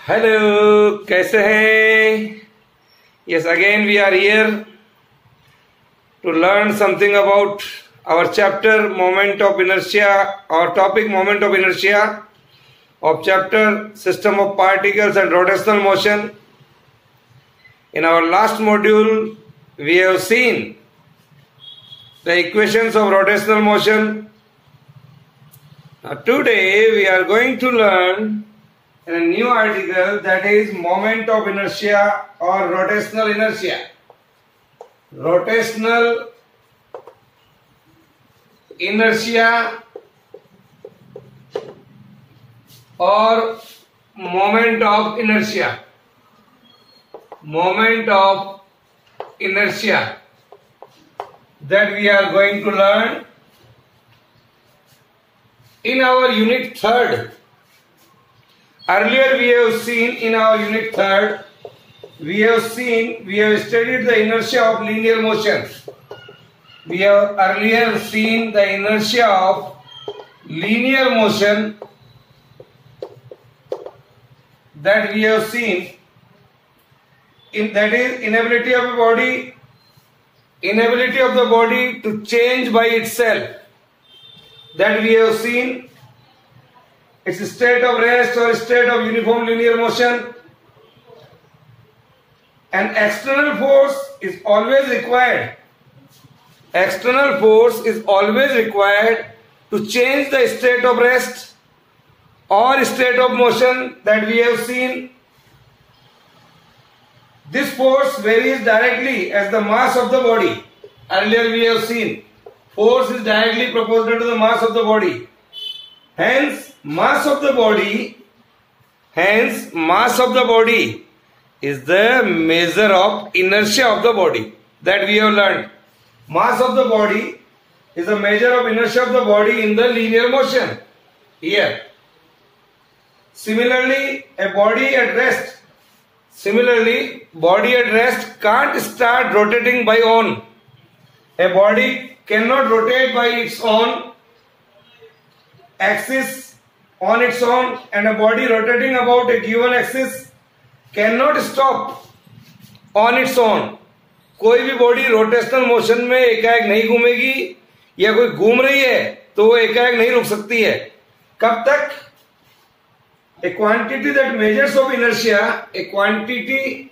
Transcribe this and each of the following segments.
Hello, कैसे हैं? Yes, again we are here to learn something about our chapter moment of inertia or topic moment of inertia of chapter system of particles and rotational motion. In our last module we have seen the equations of rotational motion. Now today we are going to learn in a new article, that is moment of inertia or rotational inertia. Rotational inertia or moment of inertia. Moment of inertia that we are going to learn in our unit 3rd. Earlier we have seen in our unit 3rd, we have studied the inertia of linear motion. We have earlier seen the inertia of linear motion, that we have seen, that is inability of the body to change by itself, that we have seen. It's a state of rest or state of uniform linear motion. An external force is always required. External force is always required to change the state of rest or state of motion, that we have seen. This force varies directly as the mass of the body. Earlier we have seen force is directly proportional to the mass of the body. Hence, mass of the body is the measure of inertia of the body, that we have learned. Mass of the body is a measure of inertia of the body in the linear motion here. Similarly, body at rest can't start rotating by own. A body cannot rotate by its own axis on its own, and a body rotating about a given axis cannot stop on its own. कोई भी body rotational motion में एकाएक नहीं घूमेगी, या कोई घूम रही है तो वो एकाएक नहीं रुक सकती है. कब तक? A quantity that measures of inertia, a quantity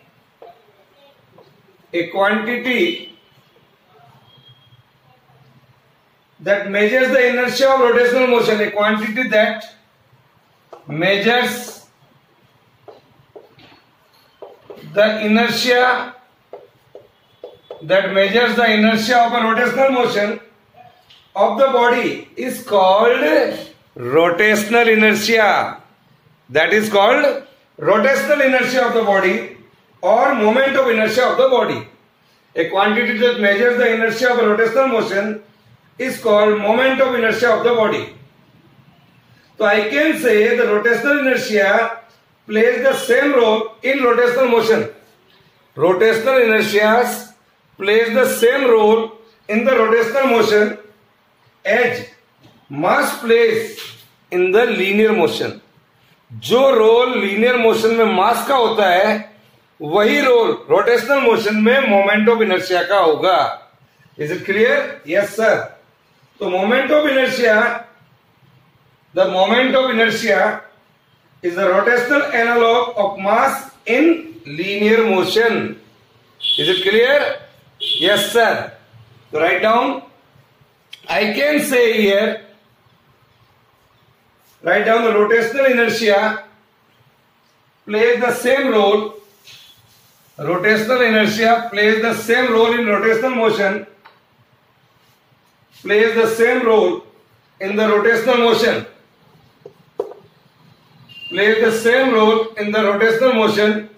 that measures the inertia of rotational motion, a quantity that measures the inertia of a rotational motion of the body is called rotational inertia. That is called rotational inertia of the body or moment of inertia of the body. A quantity that measures the inertia of a rotational motion is called moment of inertia of the body. So I can say the rotational inertia plays the same role in rotational motion. Rotational inertia plays the same role in the rotational motion as mass plays in the linear motion. जो role linear motion में mass का होता है, वही role rotational motion में moment of inertia का होगा. Is it clear? Yes sir. तो moment of inertia, the moment of inertia is the rotational analog of mass in linear motion. Is it clear? Yes sir. So write down. I can say here, write down the rotational inertia plays the same role. Rotational inertia plays the same role in rotational motion, plays the same role in the rotational motion, plays the same role in the rotational motion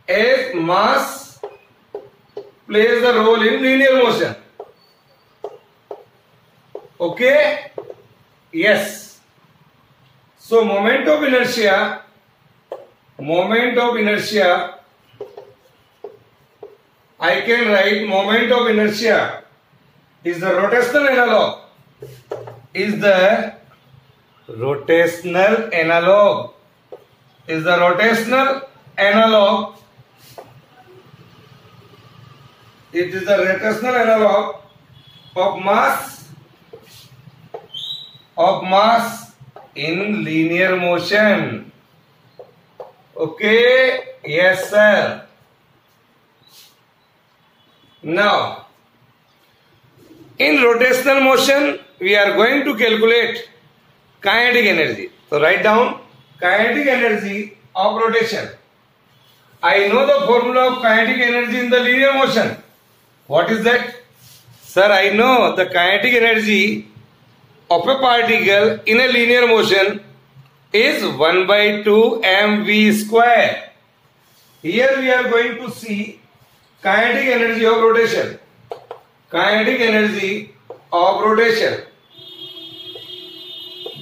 as mass plays the role in linear motion. Okay? Yes. So moment of inertia, I can write moment of inertia is the rotational analog, is the rotational analog. Is the rotational analog. It is the rotational analog of mass in linear motion. Okay, yes sir. Now, in rotational motion, we are going to calculate kinetic energy. So write down kinetic energy of rotation. I know the formula of kinetic energy in the linear motion. What is that? Sir, I know the kinetic energy of a particle in a linear motion is 1/2 mv square. Here we are going to see kinetic energy of rotation. Kinetic energy of rotation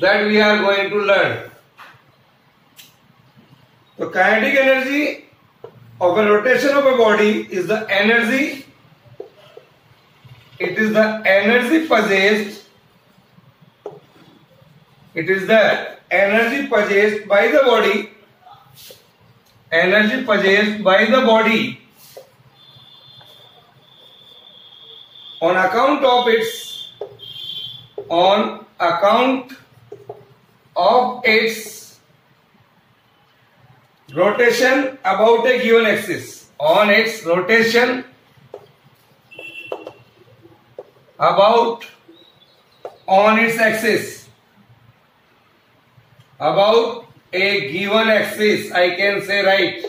that we are going to learn. So kinetic energy of a rotation of a body is the energy. It is the energy possessed. It is the energy possessed by the body. Energy possessed by the body on account of its rotation about a given axis. On its rotation on its axis about a given axis, I can say, right.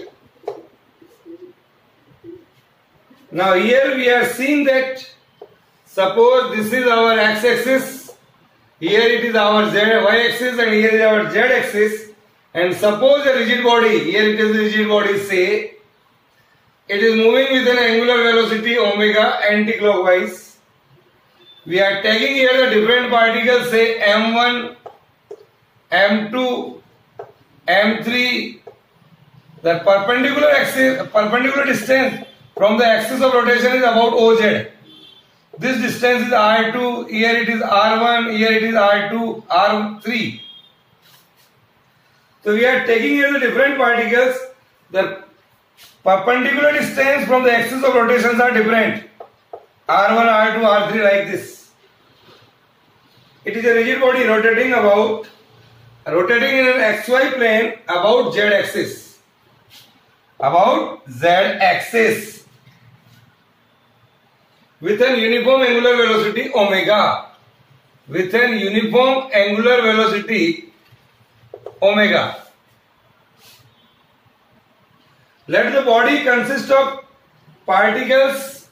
Now here we are seeing that suppose this is our x-axis, here it is our y-axis, and here is our z-axis, and suppose a rigid body, here it is a rigid body, say it is moving with an angular velocity omega anti-clockwise. We are taking here the different particles, say m1, m2, m3. The perpendicular distance from the axis of rotation is about OZ. This distance is R2, here it is R1, here it is R2, R3. So we are taking here the different particles. The perpendicular distance from the axis of rotations are different. R1, R2, R3 like this. It is a rigid body rotating in an XY plane about Z axis. With an uniform angular velocity omega. Let the body consist of particles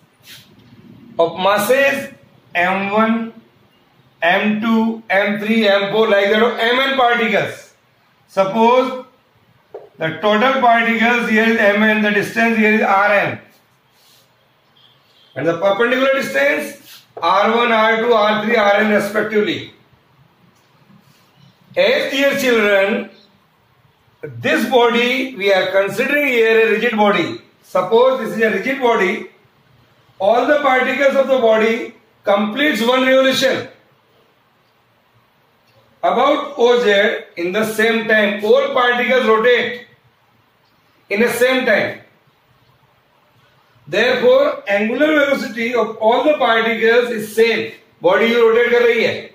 of masses m1, m2, m3, m4, like that of mn particles. Suppose the total particles here is mn, the distance here is rn, and the perpendicular distance r1, r2, r3, rn respectively. As dear children, this body we are considering here a rigid body. Suppose this is a rigid body. All the particles of the body completes one revolution about OZ in the same time. All particles rotate in the same time. Therefore, angular velocity of all the particles is same. Body you rotate कर रही है.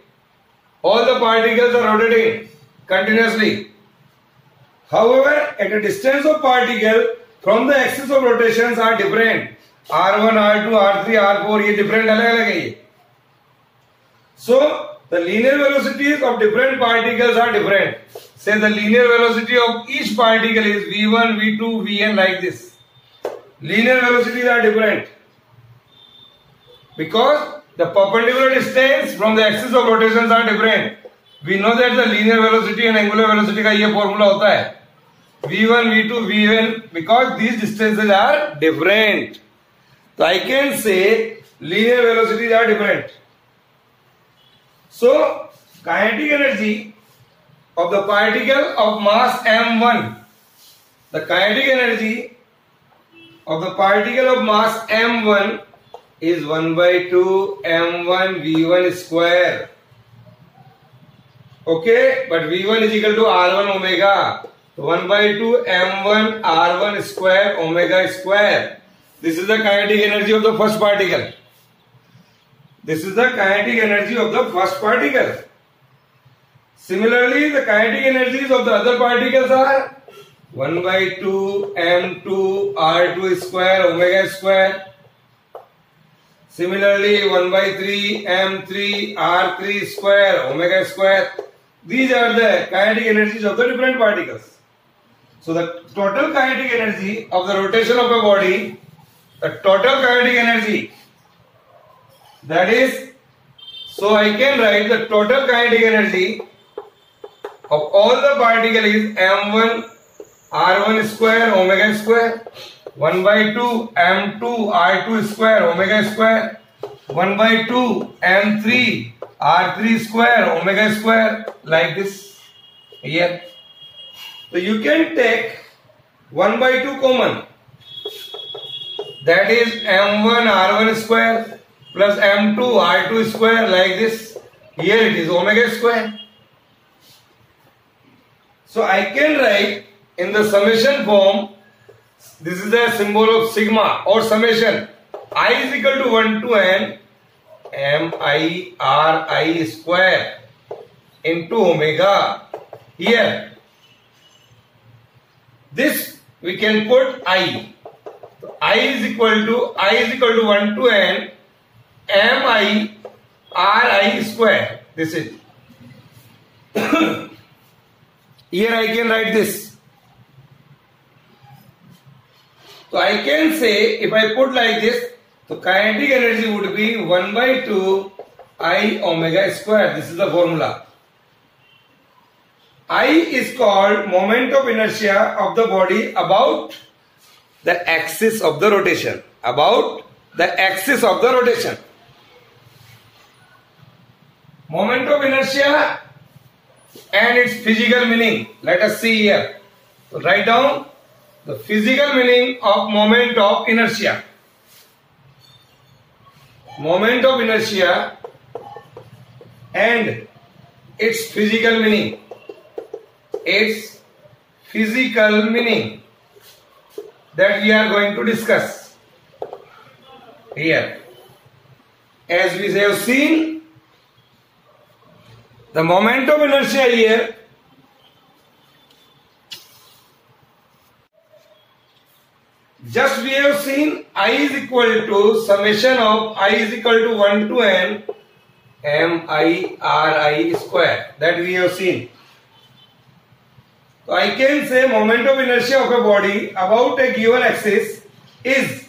All the particles are rotating continuously. However, at a distance of particle from the axis of rotations are different. R1, R2, R3, R4 ये different अलग-अलग है ये. So the linear velocities of different particles are different. Say the linear velocity of each particle is v1, v2, vn like this. Linear velocities are different because the perpendicular distance from the axis of rotations are different. We know that the linear velocity and angular velocity का ये formula होता है v1, v2, vn, because these distances are different. So I can say linear velocities are different. So kinetic energy of the particle of mass m1, the kinetic energy of the particle of mass m1 is 1/2 m1 v1 square. Okay, but V1 is equal to R1 omega. 1 by 2 M1 R1 square omega square. This is the kinetic energy of the first particle. This is the kinetic energy of the first particle. Similarly, the kinetic energies of the other particles are 1 by 2 M2 R2 square omega square. Similarly, 1 by 3 M3 R3 square omega square. These are the kinetic energies of the different particles. So the total kinetic energy of the rotation of a body, the total kinetic energy, that is, so I can write the total kinetic energy of all the particles is M1 R1 square omega square, 1 by 2 M2 R2 square omega square, 1 by 2 M3 R3 square omega square, like this here. So you can take 1 by 2 common, that is M1 R1 square plus M2 R2 square, like this. Here it is omega square. So I can write in the summation form, this is the symbol of sigma or summation. I is equal to 1 to n MI square into omega. Here, this we can put I. So I is equal to 1 to n MI square. This is. Here I can write this. So I can say, if I put like this, so kinetic energy would be 1 by 2 I omega square. This is the formula. I is called moment of inertia of the body about the axis of the rotation. About the axis of the rotation. Moment of inertia and its physical meaning. Let us see here. So write down the physical meaning of moment of inertia. Moment of inertia and its physical meaning. Its physical meaning that we are going to discuss here. As we have seen, the moment of inertia here just we have seen I is equal to summation of I is equal to 1 to n MI square, that we have seen. So I can say moment of inertia of a body about a given axis is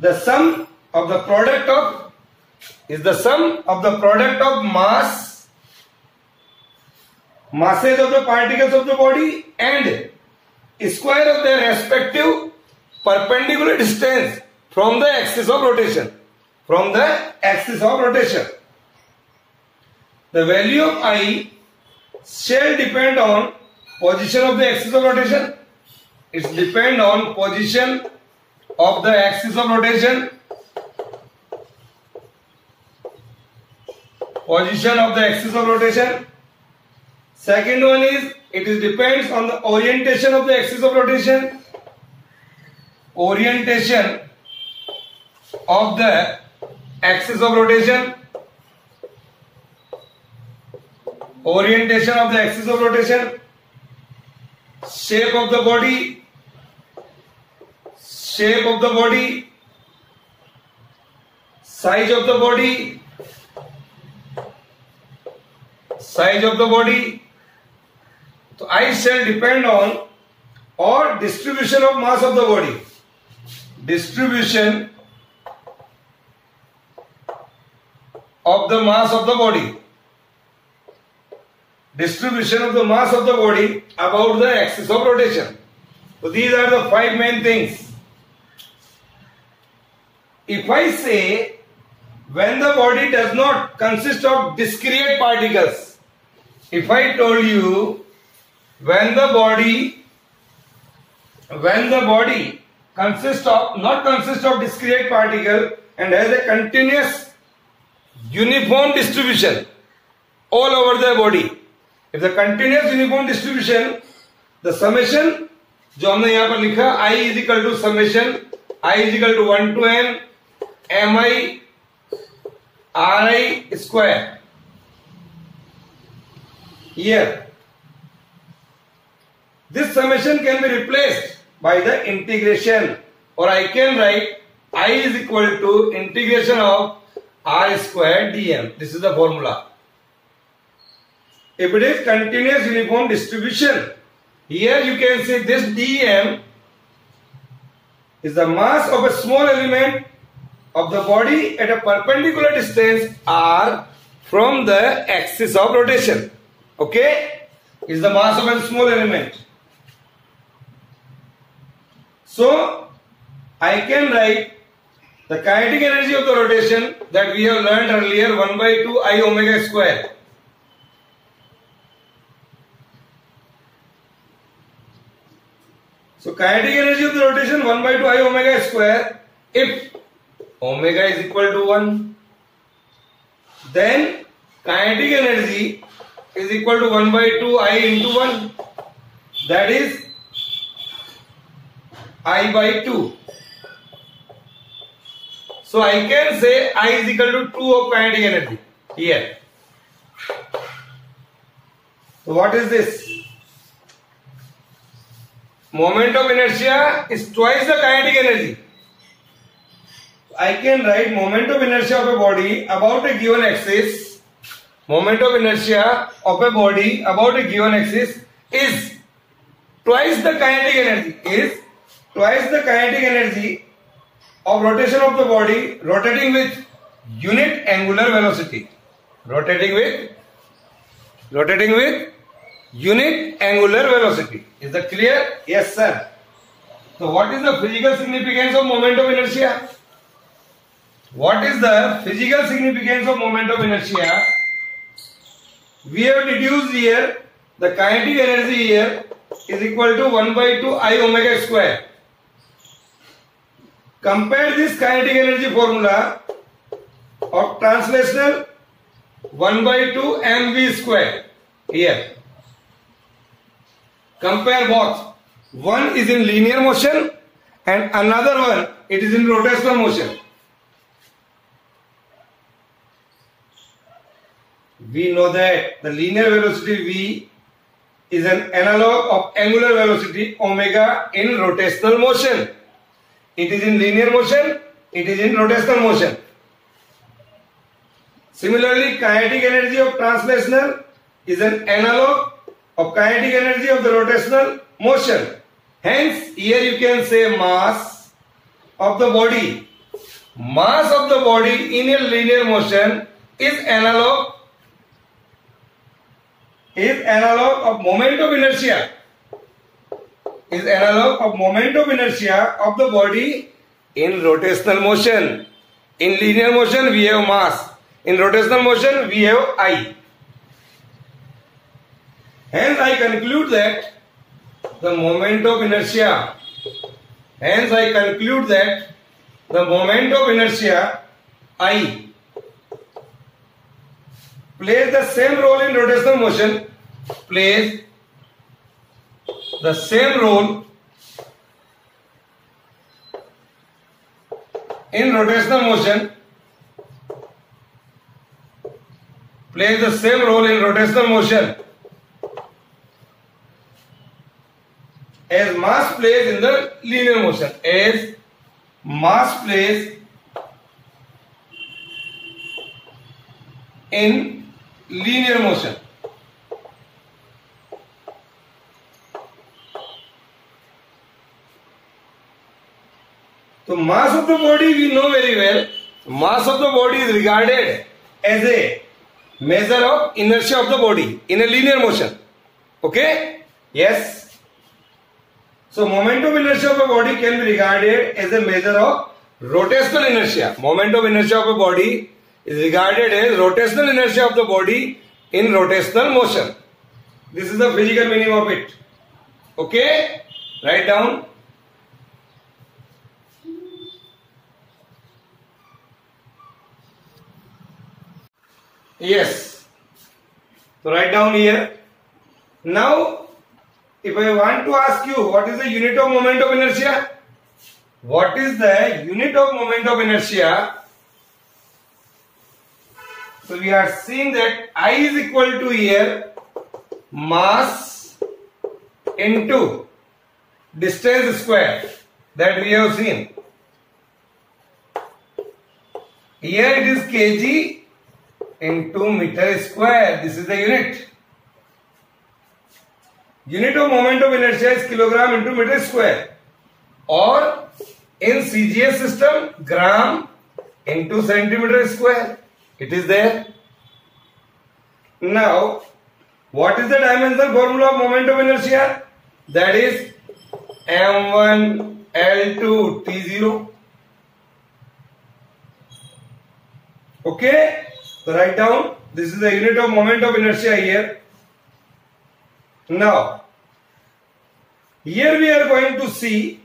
the sum of the product of masses of the particles of the body and square of their respective perpendicular distance from the axis of rotation. The value of I shall depend on position of the axis of rotation. It depends on position of the axis of rotation. Position of the axis of rotation. Second one is, it is depends on the orientation of the axis of rotation. Orientation of the axis of rotation. Orientation of the axis of rotation. Shape of the body. Shape of the body. Size of the body. Size of the body. So I shall depend on or distribution of mass of the body. Distribution of the mass of the body. Distribution of the mass of the body about the axis of rotation. So these are the 5 main things. If I say when the body does not consist of discrete particles, if I told you when the body not consists of discrete particle and has a continuous uniform distribution all over the body, it's a continuous uniform distribution, the summation जो हमने यहां पर लिखा I is equal to summation I is equal to 1 to n mi ri square. Here this summation can be replaced by the integration, or I can write I is equal to integration of r square dm. This is the formula. If it is continuous uniform distribution, here you can see this dm is the mass of a small element of the body at a perpendicular distance r from the axis of rotation. Okay, is the mass of a small element. So I can write the kinetic energy of the rotation that we have learned earlier, 1 by 2 I omega square. So kinetic energy of the rotation 1 by 2 I omega square. If omega is equal to 1, then kinetic energy is equal to 1 by 2 I into 1, that is I by 2. So I can say I is equal to 2 of kinetic energy here. So what is this? Moment of inertia is twice the kinetic energy. I can write moment of inertia of a body about a given axis. Moment of inertia of a body about a given axis is twice the kinetic energy. Is twice the kinetic energy of rotation of the body rotating with unit angular velocity. Rotating with unit angular velocity. Is that clear? Yes, sir. So what is the physical significance of moment of inertia? What is the physical significance of moment of inertia? We have deduced here the kinetic energy here is equal to 1 by 2 I omega square. Compare this kinetic energy formula of translational 1 by 2 mv square here. Compare both. One is in linear motion and another one it is in rotational motion. We know that the linear velocity v is an analog of angular velocity omega in rotational motion. It is in linear motion, it is in rotational motion. Similarly, kinetic energy of translational is an analog of kinetic energy of the rotational motion. Hence, here you can say mass of the body. Mass of the body in a linear motion is analog of moment of inertia. Is analog of moment of inertia of the body in rotational motion. In linear motion we have mass. In rotational motion we have I. Hence I conclude that the moment of inertia. Hence I conclude that the moment of inertia I plays the same role in rotational motion. Plays the same role in rotational motion. Plays the same role in rotational motion as mass plays in the linear motion. As mass plays in linear motion. So mass of the body we know very well. Mass of the body is regarded as a measure of inertia of the body in a linear motion. Okay? Yes. So moment of inertia of a body can be regarded as a measure of rotational inertia. Moment of inertia of a body is regarded as rotational inertia of the body in rotational motion. This is the physical meaning of it. Okay? Write down. Yes. So write down here. Now, if I want to ask you what is the unit of moment of inertia? What is the unit of moment of inertia? So we are seeing that I is equal to here mass into distance square, that we have seen. Here it is kg into meter square. This is the unit. Unit of moment of inertia is kilogram into meter square, or in CGS system gram into centimeter square. It is there. Now, what is the dimensional formula of moment of inertia? That is m1 L2 T0. Okay, so write down. This is the unit of moment of inertia here. Now, here we are going to see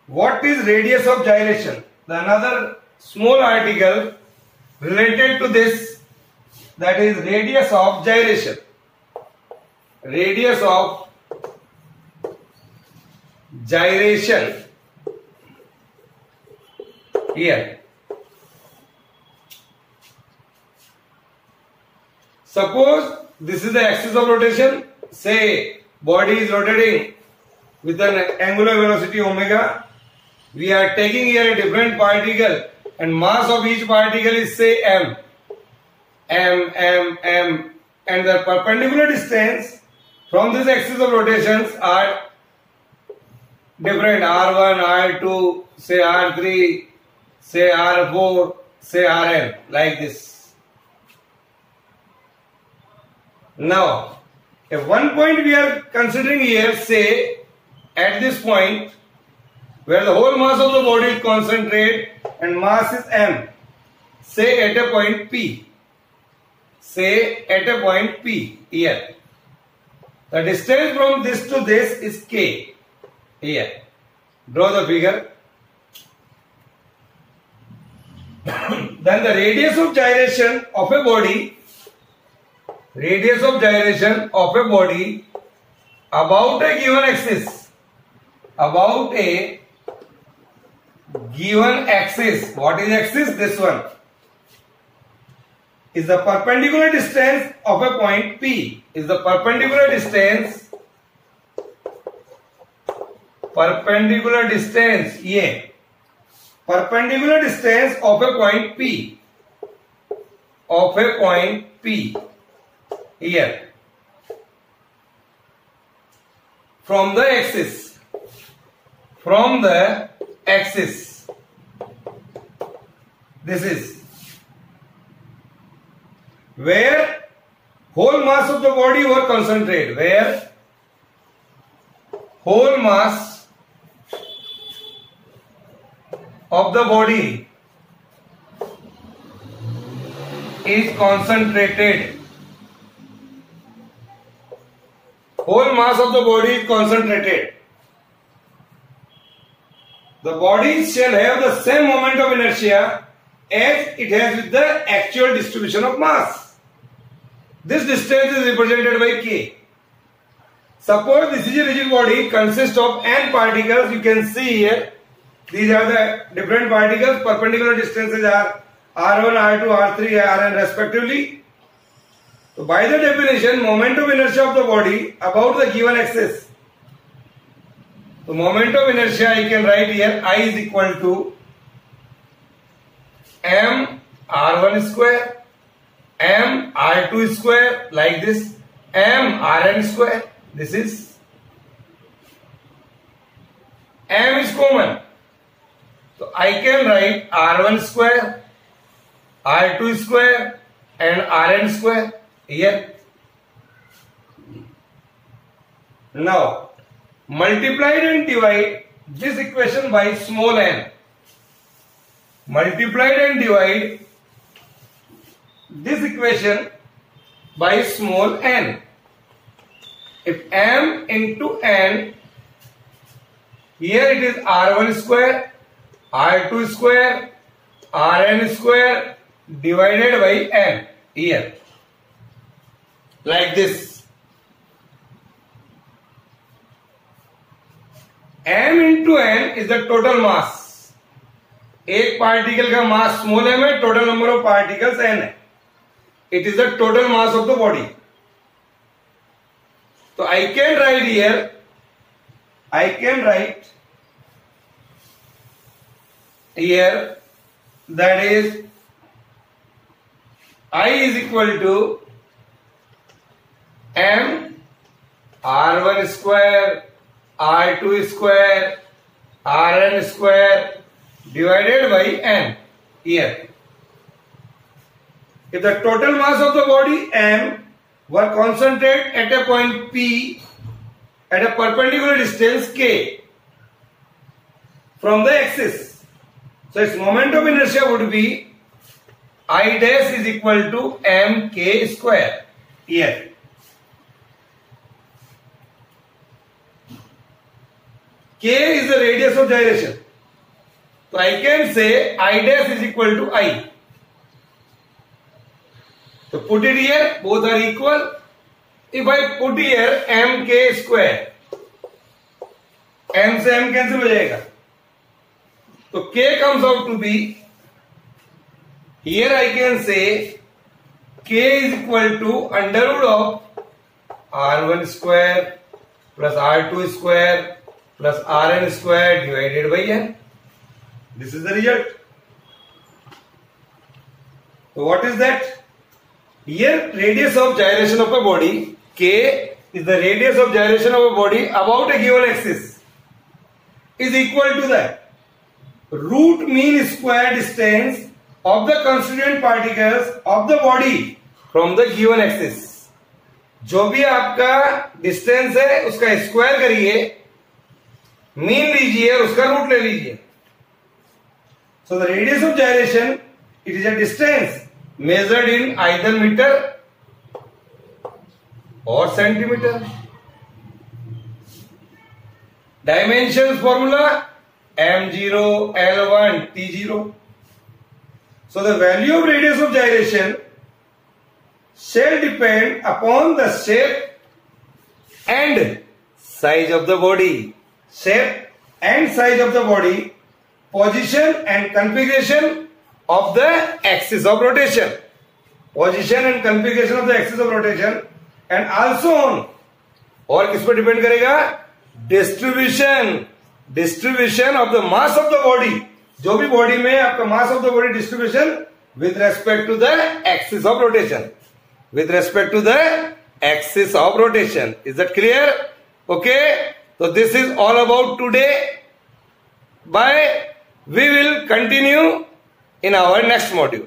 what is radius of gyration. Another small article related to this, that is radius of gyration. Radius of gyration here. Suppose this is the axis of rotation. Say body is rotating with an angular velocity omega. We are taking here a different particle and mass of each particle is say m. And the perpendicular distance from this axis of rotations are different. R1, R2, say R3, say R4, say Rn, like this. Now, if one point we are considering here, say at this point where the whole mass of the body is concentrated and mass is m, say at a point P. Say at a point P here. The distance from this to this is k here. Draw the figure. Then the radius of gyration of a body, about a given axis, what is axis? This one is the perpendicular distance of a point P, is the perpendicular distance ये perpendicular distance of a point P, here from the axis, this is where whole mass of the body were concentrated, where whole mass of the body is concentrated. Whole mass of the body is concentrated. The body shall have the same moment of inertia as it has with the actual distribution of mass. This distance is represented by k. Suppose this is a rigid body, consists of n particles. You can see here, these are the different particles. Perpendicular distances are R1, R2, R3, Rn respectively. So by the definition, moment of inertia of the body about the given axis. The moment of inertia I can write here, I is equal to m R1 square, m R2 square, like this, m Rn square. This is m is common. So I can write R1 square, R2 square and Rn square here. Now multiplied and divide this equation by small n. Multiplied and divide this equation by small n. If m into n, here it is R1 square, R2 square, Rn square divided by n here, like this. into n is the total mass. एक particle का mass small m है, total number of particles n है. It is the total mass of the body. So I can write here, that is I is equal to m r1 square r2 square rn square divided by n. Here, if the total mass of the body m were concentrated at a point P at a perpendicular distance k from the axis, so its moment of inertia would be I dash is equal to mk square. Here, k is the radius of gyration, so I can say I dash is equal to I. So put it here, both are equal. If I put here mk square, m से m cancel हो जाएगा, तो k comes out to be, here I can say k is equal to under root of r1 square plus r2 square plus rn square divided by n. This is the result. So what is that? Here radius of gyration of a body, k is the radius of gyration of a body about a given axis, is equal to the root mean square distance of the constituent particles of the body from the given axis. जो भी आपका distance है उसका square करिए, mean लीजिए और उसका root ले लीजिए. So the radius of gyration, it is a distance measured in either meter or centimeter. Dimensions formula m0 l1 t0. So the value of radius of gyration shall depend upon the shape and size of the body. Shape and size of the body, position and configuration of the axis of rotation, position and configuration of the axis of rotation, and also on, और किस पर depend करेगा? Distribution of the mass of the body. जो भी body में आपका mass of the body distribution with respect to the axis of rotation, with respect to the axis of rotation. Is that clear? Okay, so this is all about today. Bye. We will continue in our next module.